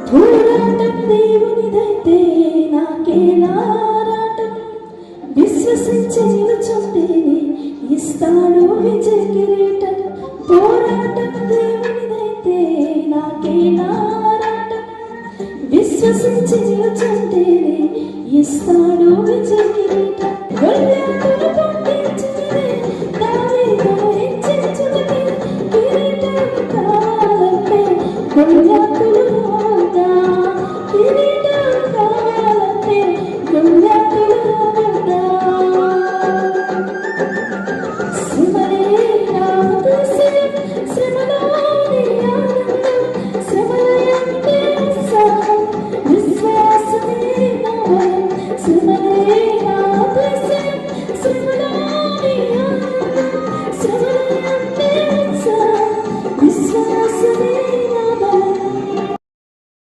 పోరాటం దేవునిదైతే నాకేలారాటం, విశ్వసించి నిలుచుంటేనే ఇస్తాడు విజయ కిరీటం. పోరాటం దేవునిదైతే నాకేలారాటం, విశ్వసించి నిలుచుంటేనే ఇస్తాడు విజయ కిరీటం.